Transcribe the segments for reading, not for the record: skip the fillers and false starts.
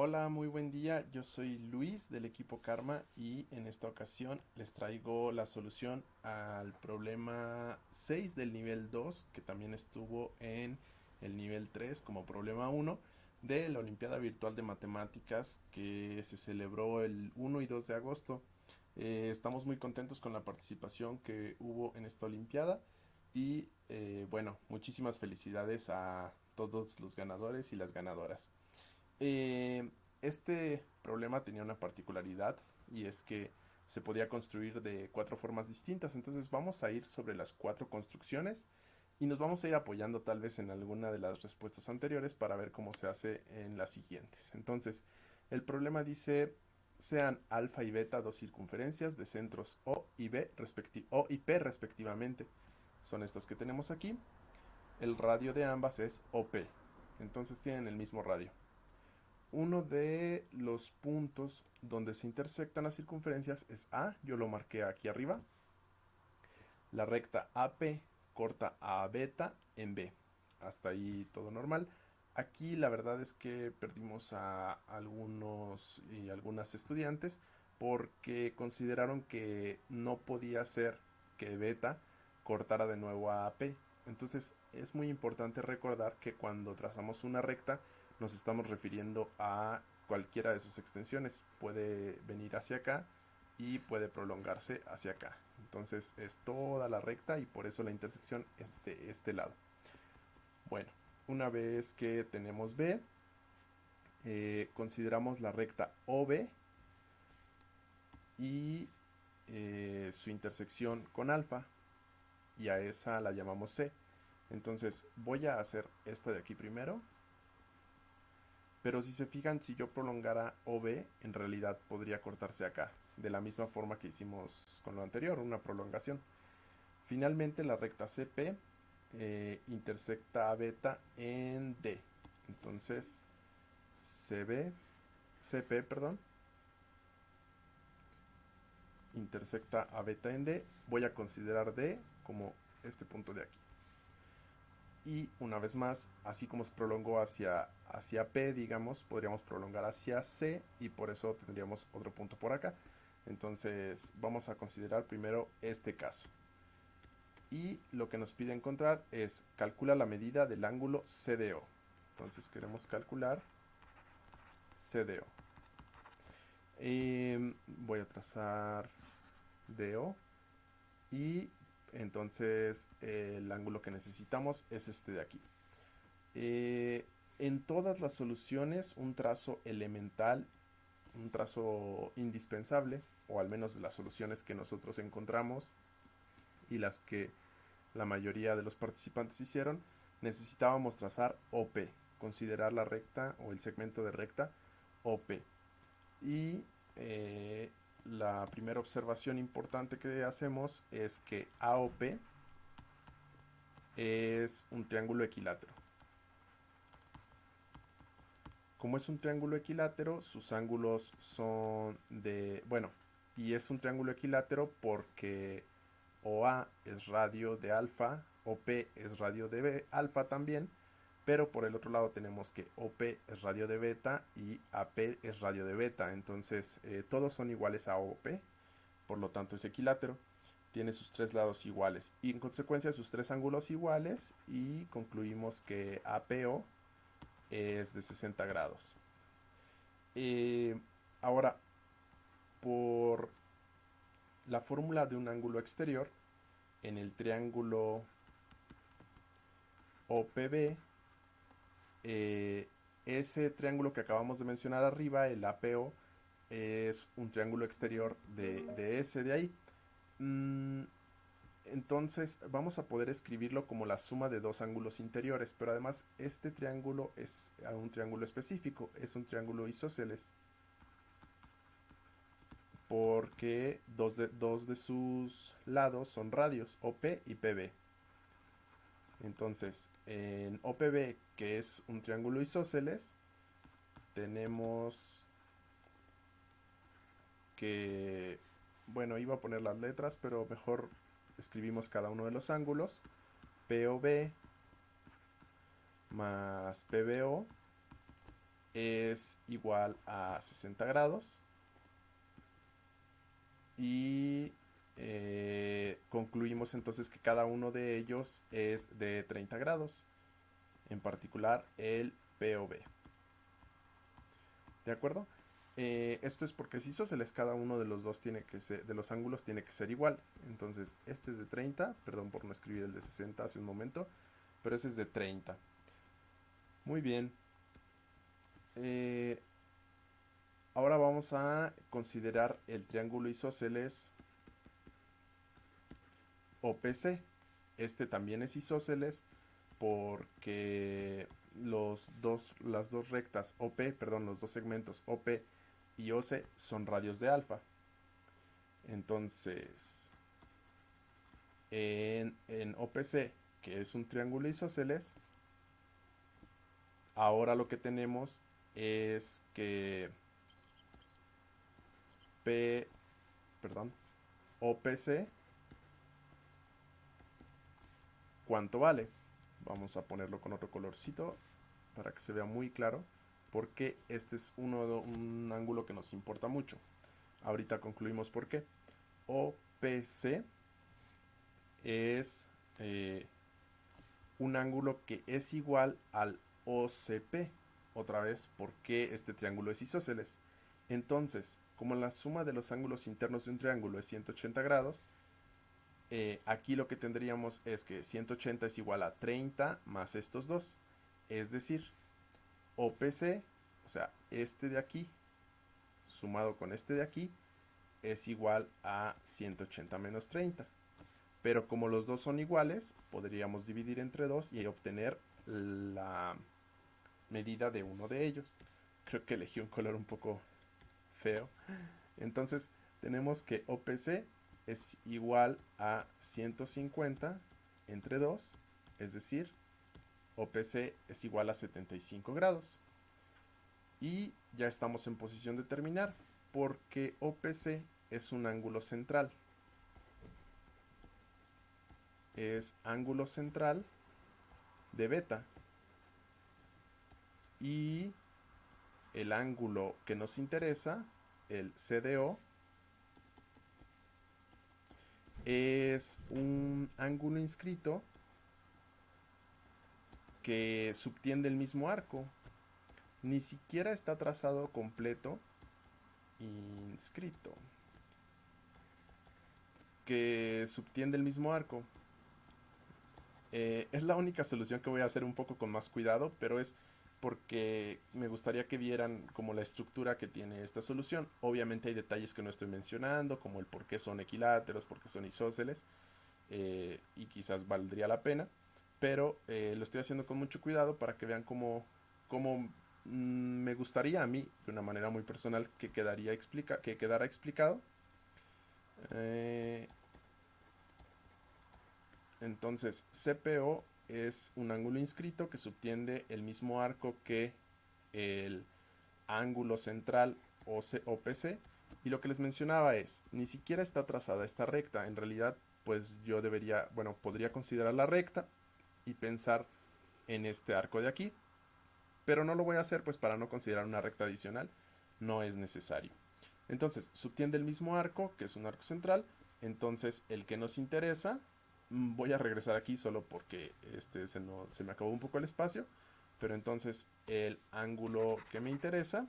Hola, muy buen día. Yo soy Luis del equipo Karma y en esta ocasión les traigo la solución al problema 6 del nivel 2 que también estuvo en el nivel 3 como problema uno de la Olimpiada Virtual de Matemáticas que se celebró el 1 y 2 de agosto. Estamos muy contentos con la participación que hubo en esta Olimpiada y bueno, muchísimas felicidades a todos los ganadores y las ganadoras. Eh, este problema tenía una particularidad y es que se podía construir de cuatro formas distintas. Entonces vamos a ir sobre las cuatro construcciones y nos vamos a ir apoyando tal vez en alguna de las respuestas anteriores para ver cómo se hace en las siguientes. Entonces, el problema dice sean alfa y beta dos circunferencias de centros O y P respectivamente. Son estas que tenemos aquí. El radio de ambas es OP. Entonces tienen el mismo radio. Uno de los puntos donde se intersectan las circunferencias es A, yo lo marqué aquí arriba. La recta AP corta a beta en B. Hasta ahí todo normal. Aquí la verdad es que perdimos a algunos y algunas estudiantes porque consideraron que no podía ser que beta cortara de nuevo a AP. Entonces es muy importante recordar que cuando trazamos una recta nos estamos refiriendo a cualquiera de sus extensiones. Puede venir hacia acá y puede prolongarse hacia acá. Entonces es toda la recta y por eso la intersección es de este lado. Bueno, una vez que tenemos B, consideramos la recta OB y su intersección con alfa y a esa la llamamos C. Entonces voy a hacer esta de aquí primero. Pero si se fijan, si yo prolongara OB, en realidad podría cortarse acá, de la misma forma que hicimos con lo anterior, una prolongación. Finalmente la recta CP intersecta a beta en D. Entonces CP, perdón, intersecta a beta en D. Voy a considerar D como este punto de aquí. Y una vez más, así como se prolongó hacia P, digamos, podríamos prolongar hacia C y por eso tendríamos otro punto por acá. Entonces vamos a considerar primero este caso. Y lo que nos pide encontrar es calcula la medida del ángulo CDO. Entonces queremos calcular CDO. Voy a trazar DO y entonces el ángulo que necesitamos es este de aquí. En todas las soluciones un trazo elemental, un trazo indispensable, o al menos de las soluciones que nosotros encontramos y las que la mayoría de los participantes hicieron, necesitábamos trazar OP, considerar la recta o el segmento de recta OP. Y la primera observación importante que hacemos es que AOP es un triángulo equilátero. Como es un triángulo equilátero, sus ángulos son de, bueno, y es un triángulo equilátero porque OA es radio de alfa, OP es radio de alfa también, pero por el otro lado tenemos que OP es radio de beta y AP es radio de beta, entonces todos son iguales a OP, por lo tanto es equilátero, tiene sus tres lados iguales y en consecuencia sus tres ángulos iguales y concluimos que APO es de 60 grados. Eh, Ahora, por la fórmula de un ángulo exterior, en el triángulo OPB, eh, ese triángulo que acabamos de mencionar arriba, el APO, es un triángulo exterior de ese de ahí. Mm, entonces vamos a poder escribirlo como la suma de dos ángulos interiores, pero además este triángulo es un triángulo específico, es un triángulo isósceles, porque dos de sus lados son radios, OP y PB. Entonces, en OPB, que es un triángulo isósceles, tenemos que, bueno, iba a poner las letras, pero mejor escribimos cada uno de los ángulos. POB más PBO es igual a 60 grados. Y concluimos entonces que cada uno de ellos es de 30 grados, en particular el POV. ¿De acuerdo? Esto es porque si isósceles cada uno de los dos tiene que ser, de los ángulos tiene que ser igual. Entonces, este es de 30, perdón por no escribir el de 60 hace un momento, pero ese es de 30. Muy bien. Eh, Ahora vamos a considerar el triángulo isósceles OPC. Este también es isósceles porque las dos rectas OP, perdón, los dos segmentos OP y OC son radios de alfa. Entonces, en OPC, que es un triángulo isósceles, ahora lo que tenemos es que perdón, OPC, ¿cuánto vale? Vamos a ponerlo con otro colorcito para que se vea muy claro, porque este es un ángulo que nos importa mucho. Ahorita concluimos por qué. OPC es un ángulo que es igual al OCP. Otra vez, ¿por qué este triángulo es isósceles? Entonces, como la suma de los ángulos internos de un triángulo es 180 grados, aquí lo que tendríamos es que 180 es igual a 30 más estos dos. Es decir, OPC, o sea, este de aquí, sumado con este de aquí, es igual a 180 menos 30. Pero como los dos son iguales, podríamos dividir entre 2 y obtener la medida de uno de ellos. Creo que elegí un color un poco feo. Entonces tenemos que OPC es igual a 150 entre 2, es decir, OPC es igual a 75 grados. Y ya estamos en posición de terminar, porque OPC es un ángulo central. Es ángulo central de beta. Y el ángulo que nos interesa, el CDO, es un ángulo inscrito que subtiende el mismo arco. Ni siquiera está trazado completo. Inscrito. Que subtiende el mismo arco. Es la única solución que voy a hacer un poco con más cuidado, pero es porque me gustaría que vieran como la estructura que tiene esta solución. Obviamente hay detalles que no estoy mencionando, como el por qué son equiláteros, por qué son isósceles, y quizás valdría la pena, pero lo estoy haciendo con mucho cuidado para que vean cómo me gustaría a mí, de una manera muy personal, que quedara explicado. Entonces, CPO es un ángulo inscrito que subtiende el mismo arco que el ángulo central OPC. Y lo que les mencionaba es, ni siquiera está trazada esta recta. En realidad, pues yo podría considerar la recta y pensar en este arco de aquí. Pero no lo voy a hacer, pues para no considerar una recta adicional, no es necesario. Entonces, subtiende el mismo arco, que es un arco central. Entonces, el que nos interesa, voy a regresar aquí solo porque se me acabó un poco el espacio. Pero entonces, el ángulo que me interesa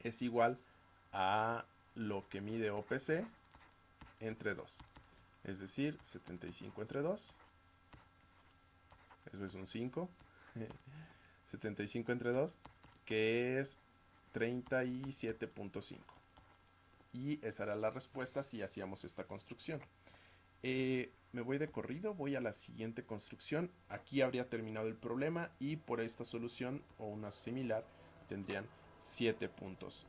es igual a lo que mide OPC entre 2. Es decir, 75 entre 2. Eso es un 5. 75 entre 2, que es 37.5. Y esa era la respuesta si hacíamos esta construcción. Me voy de corrido, voy a la siguiente construcción. Aquí habría terminado el problema y por esta solución o una similar tendrían 7 puntos.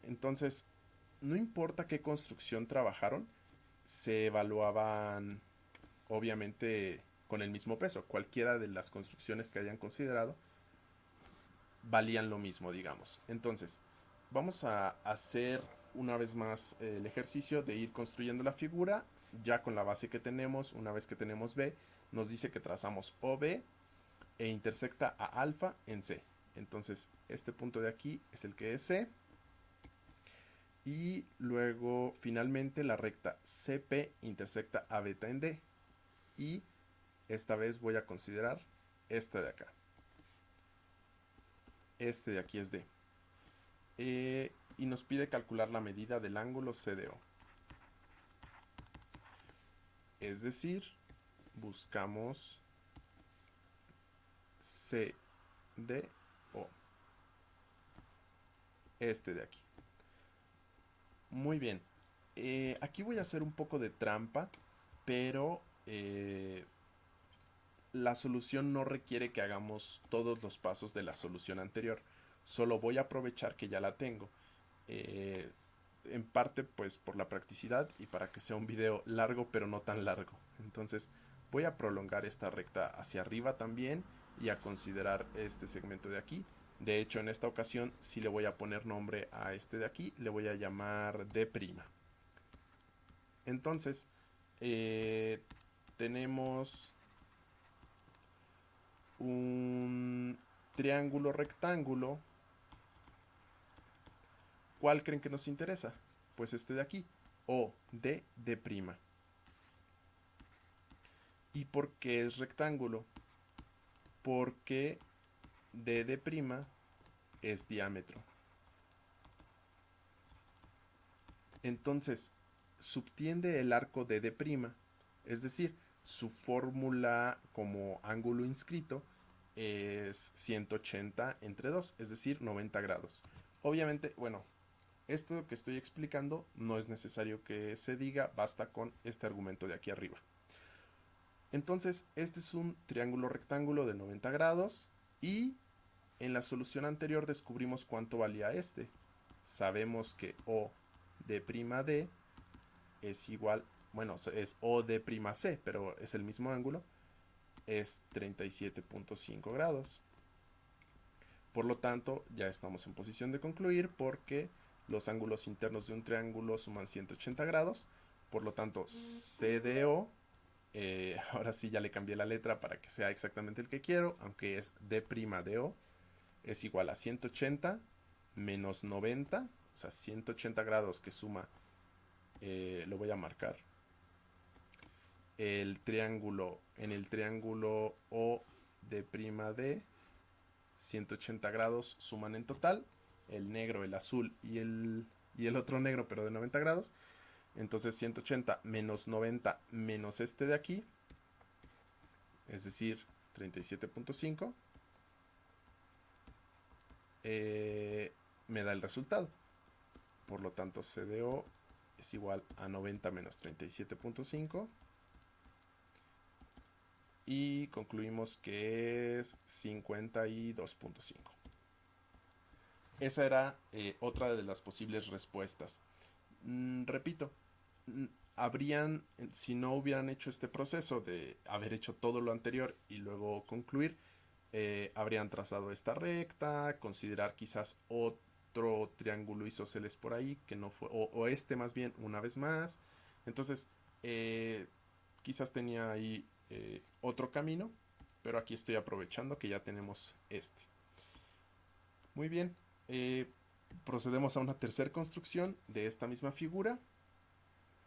Entonces, no importa qué construcción trabajaron, se evaluaban obviamente con el mismo peso. Cualquiera de las construcciones que hayan considerado valían lo mismo, digamos. Entonces, vamos a hacer una vez más el ejercicio de ir construyendo la figura ya con la base que tenemos. Una vez que tenemos B, nos dice que trazamos OB e intersecta a alfa en C. Entonces este punto de aquí es el que es C. Y luego finalmente la recta CP intersecta a beta en D. Y esta vez voy a considerar esta de acá. Este de aquí es D. Y nos pide calcular la medida del ángulo CDO. Es decir, buscamos CDO. Este de aquí. Muy bien. Aquí voy a hacer un poco de trampa, pero la solución no requiere que hagamos todos los pasos de la solución anterior. Solo voy a aprovechar que ya la tengo. En parte pues por la practicidad y para que sea un video largo pero no tan largo. Entonces voy a prolongar esta recta hacia arriba también y a considerar este segmento de aquí. De hecho en esta ocasión sí le voy a poner nombre a este de aquí, le voy a llamar D'. Entonces tenemos un triángulo rectángulo. ¿Cuál creen que nos interesa? Pues este de aquí, o D'. ¿Y por qué es rectángulo? Porque D' es diámetro. Entonces, subtiende el arco de D', es decir, su fórmula como ángulo inscrito es 180 entre 2, es decir, 90 grados. Obviamente, bueno, esto que estoy explicando no es necesario que se diga, basta con este argumento de aquí arriba. Entonces, este es un triángulo rectángulo de 90 grados y en la solución anterior descubrimos cuánto valía este. Sabemos que OD' es igual, bueno, es OD', pero es el mismo ángulo, es 37.5 grados. Por lo tanto, ya estamos en posición de concluir porque los ángulos internos de un triángulo suman 180 grados. Por lo tanto, CDO, ahora sí ya le cambié la letra para que sea exactamente el que quiero, aunque es D'O, es igual a 180 menos 90, o sea, 180 grados que suma, lo voy a marcar, el triángulo, en el triángulo OD', 180 grados suman en total, el negro, el azul y el otro negro, pero de 90 grados. Entonces 180 menos 90 menos este de aquí, es decir, 37.5, me da el resultado. Por lo tanto, CDO es igual a 90 menos 37.5. Y concluimos que es 52.5. Esa era otra de las posibles respuestas. Repito, habrían, si no hubieran hecho este proceso de haber hecho todo lo anterior y luego concluir, habrían trazado esta recta, considerar quizás otro triángulo isósceles por ahí, que no fue, o este más bien, una vez más. Entonces, quizás tenía ahí otro camino, pero aquí estoy aprovechando que ya tenemos este. Muy bien, procedemos a una tercera construcción de esta misma figura.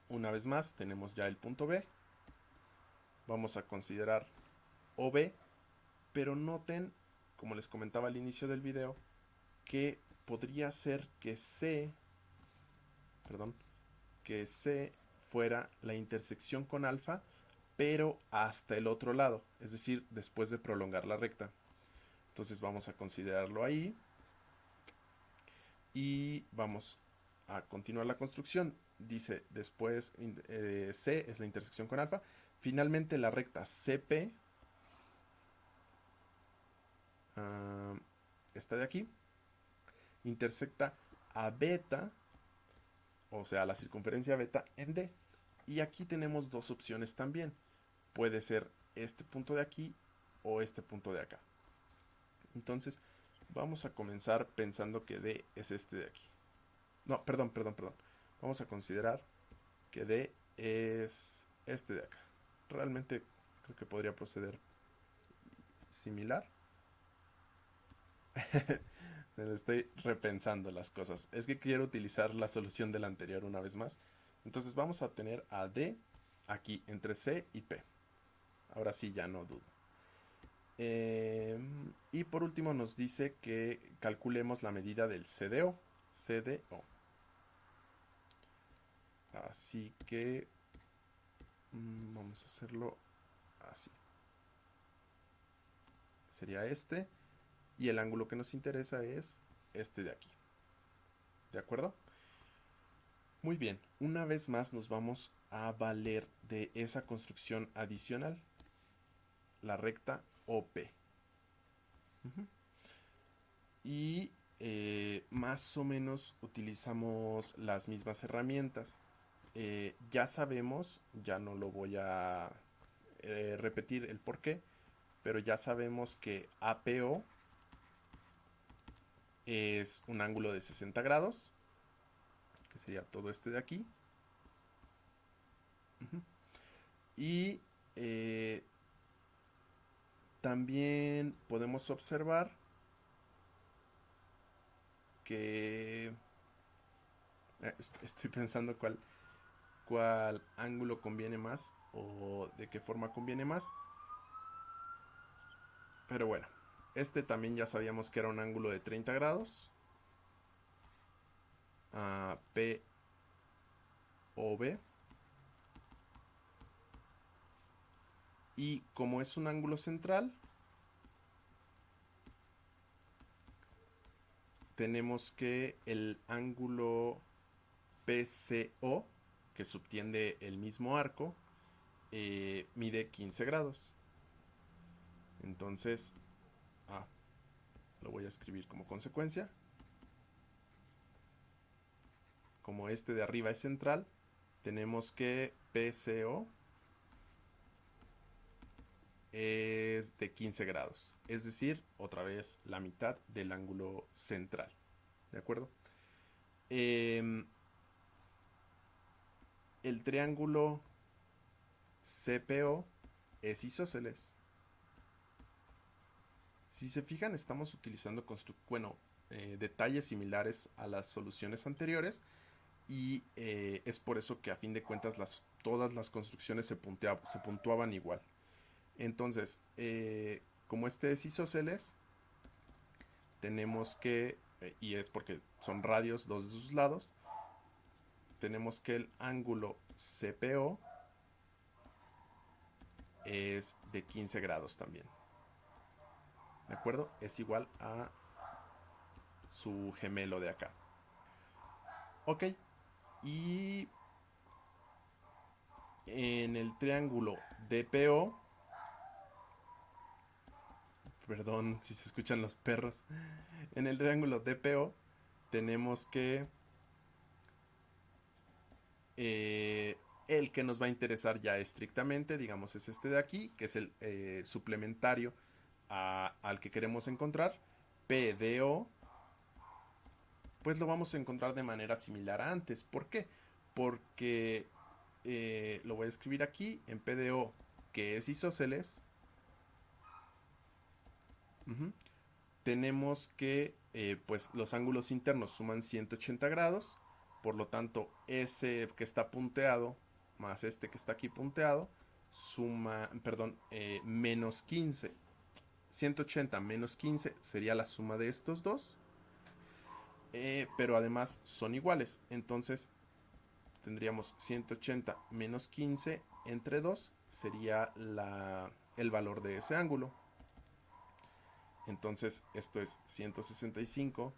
Una vez más tenemos ya el punto B. Vamos a considerar OB, pero noten, como les comentaba al inicio del video, que podría ser que C fuera la intersección con alfa, pero hasta el otro lado, es decir, después de prolongar la recta. Entonces vamos a considerarlo ahí y vamos a continuar la construcción. Dice después C es la intersección con alfa. Finalmente la recta CP, esta de aquí, intersecta a beta, o sea, la circunferencia beta en D. Y aquí tenemos dos opciones también. Puede ser este punto de aquí o este punto de acá. Entonces, vamos a comenzar pensando que D es este de aquí. No, perdón. Vamos a considerar que D es este de acá. Realmente creo que podría proceder similar. Estoy repensando las cosas. Es que quiero utilizar la solución del anterior una vez más. Entonces vamos a tener a D aquí entre C y P. Ahora sí ya no dudo. Y por último nos dice que calculemos la medida del CDO. CDO. Así que vamos a hacerlo así. Sería este. Y el ángulo que nos interesa es este de aquí. ¿De acuerdo? Muy bien. Una vez más nos vamos a valer de esa construcción adicional. La recta OP. Y más o menos utilizamos las mismas herramientas. Ya sabemos, ya no lo voy a repetir el por qué, pero ya sabemos que APO es un ángulo de 60 grados, que sería todo este de aquí. Y también podemos observar que estoy pensando cuál ángulo conviene más o de qué forma conviene más. Pero bueno, este también ya sabíamos que era un ángulo de 30 grados. P o B. Y como es un ángulo central, tenemos que el ángulo PCO, que subtiende el mismo arco, mide 15 grados. Entonces, lo voy a escribir como consecuencia. Como este de arriba es central, tenemos que PCO es de 15 grados. Es decir, otra vez la mitad del ángulo central. ¿De acuerdo? El triángulo CPO es isósceles. Si se fijan, estamos utilizando detalles similares a las soluciones anteriores y es por eso que a fin de cuentas todas las construcciones se puntuaban igual. Entonces, como este es isósceles, tenemos que, y es porque son radios dos de sus lados, tenemos que el ángulo CPO es de 15 grados también. ¿De acuerdo? Es igual a su gemelo de acá. Ok. Y en el triángulo DPO, perdón si se escuchan los perros, en el triángulo DPO tenemos que el que nos va a interesar ya estrictamente, digamos, es este de aquí, que es el suplementario al que queremos encontrar. PDO, pues lo vamos a encontrar de manera similar a antes. ¿Por qué? Porque lo voy a escribir aquí en PDO, que es isósceles. Tenemos que pues los ángulos internos suman 180 grados, por lo tanto ese que está punteado más este que está aquí punteado suma, perdón, menos 15. 180 menos 15 sería la suma de estos dos, pero además son iguales, entonces tendríamos 180 menos 15 entre 2 sería el valor de ese ángulo. Entonces esto es 165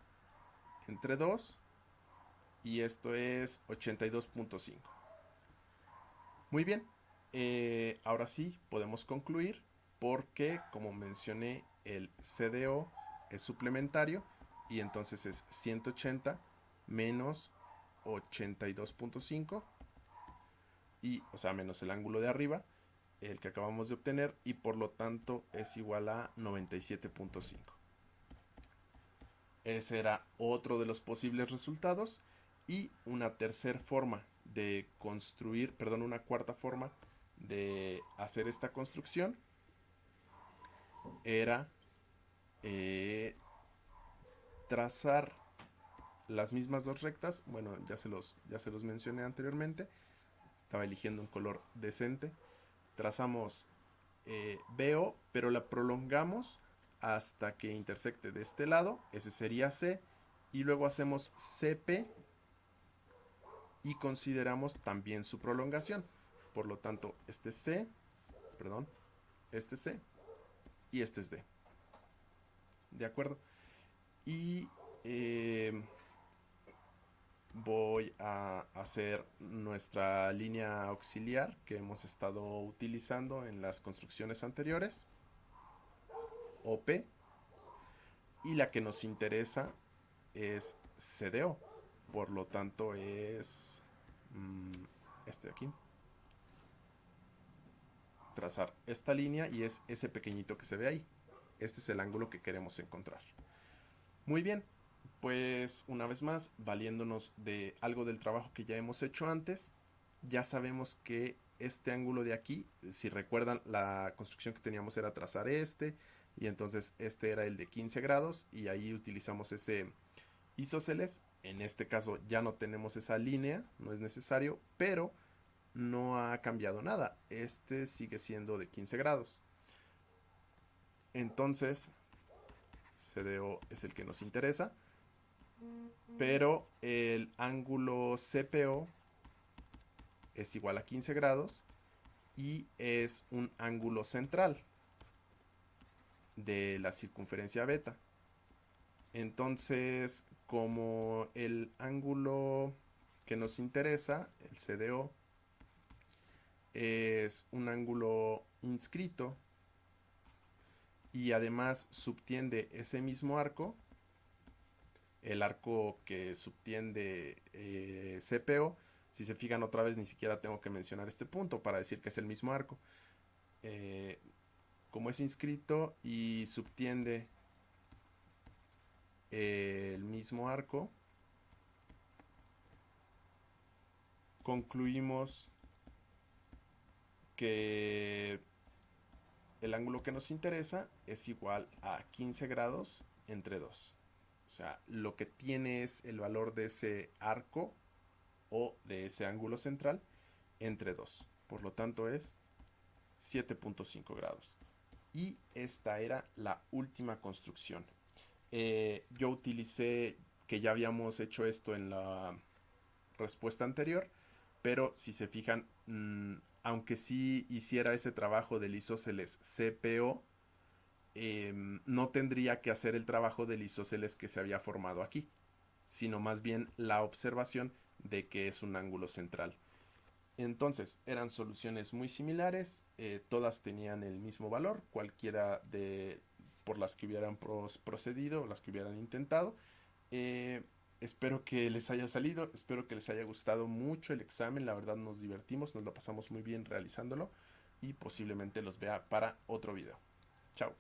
entre 2 y esto es 82.5. Muy bien, ahora sí podemos concluir porque como mencioné el CDO es suplementario y entonces es 180 menos 82.5 y, o sea, menos el ángulo de arriba, el que acabamos de obtener, y por lo tanto es igual a 97.5. Ese era otro de los posibles resultados. Y una tercera forma de construir, perdón, una cuarta forma de hacer esta construcción era eh, trazar las mismas dos rectas. Bueno, ya se los mencioné anteriormente. Estaba eligiendo un color decente. Trazamos BO, pero la prolongamos hasta que intersecte de este lado. Ese sería C. Y luego hacemos CP y consideramos también su prolongación. Por lo tanto, este C, perdón, este C y este es D. ¿De acuerdo? Y eh, voy a hacer nuestra línea auxiliar que hemos estado utilizando en las construcciones anteriores, OP, y la que nos interesa es CDO. Por lo tanto es este de aquí. Trazar esta línea y es ese pequeñito que se ve ahí. Este es el ángulo que queremos encontrar. Muy bien, pues una vez más, valiéndonos de algo del trabajo que ya hemos hecho antes, ya sabemos que este ángulo de aquí, si recuerdan, la construcción que teníamos era trazar este, y entonces este era el de 15 grados, y ahí utilizamos ese isósceles. En este caso ya no tenemos esa línea, no es necesario, pero no ha cambiado nada. Este sigue siendo de 15 grados. Entonces, CDO es el que nos interesa, pero el ángulo CPO es igual a 15 grados y es un ángulo central de la circunferencia beta. Entonces, como el ángulo que nos interesa, el CDO, es un ángulo inscrito y además subtiende ese mismo arco, el arco que subtiende CPO. Si se fijan otra vez, ni siquiera tengo que mencionar este punto para decir que es el mismo arco. Eh, como es inscrito y subtiende el mismo arco, concluimos que el ángulo que nos interesa es igual a 15 grados entre 2. O sea, lo que tiene es el valor de ese arco o de ese ángulo central entre 2. Por lo tanto es 7.5 grados. Y esta era la última construcción. Yo utilicé que ya habíamos hecho esto en la respuesta anterior, pero si se fijan, aunque sí hiciera ese trabajo del isósceles CPO, no tendría que hacer el trabajo del isósceles que se había formado aquí, sino más bien la observación de que es un ángulo central. Entonces, eran soluciones muy similares, todas tenían el mismo valor, cualquiera de por las que hubieran procedido o las que hubieran intentado. Eh, Espero que les haya salido, espero que les haya gustado mucho el examen, la verdad nos divertimos, nos lo pasamos muy bien realizándolo y posiblemente los vea para otro video. Chao.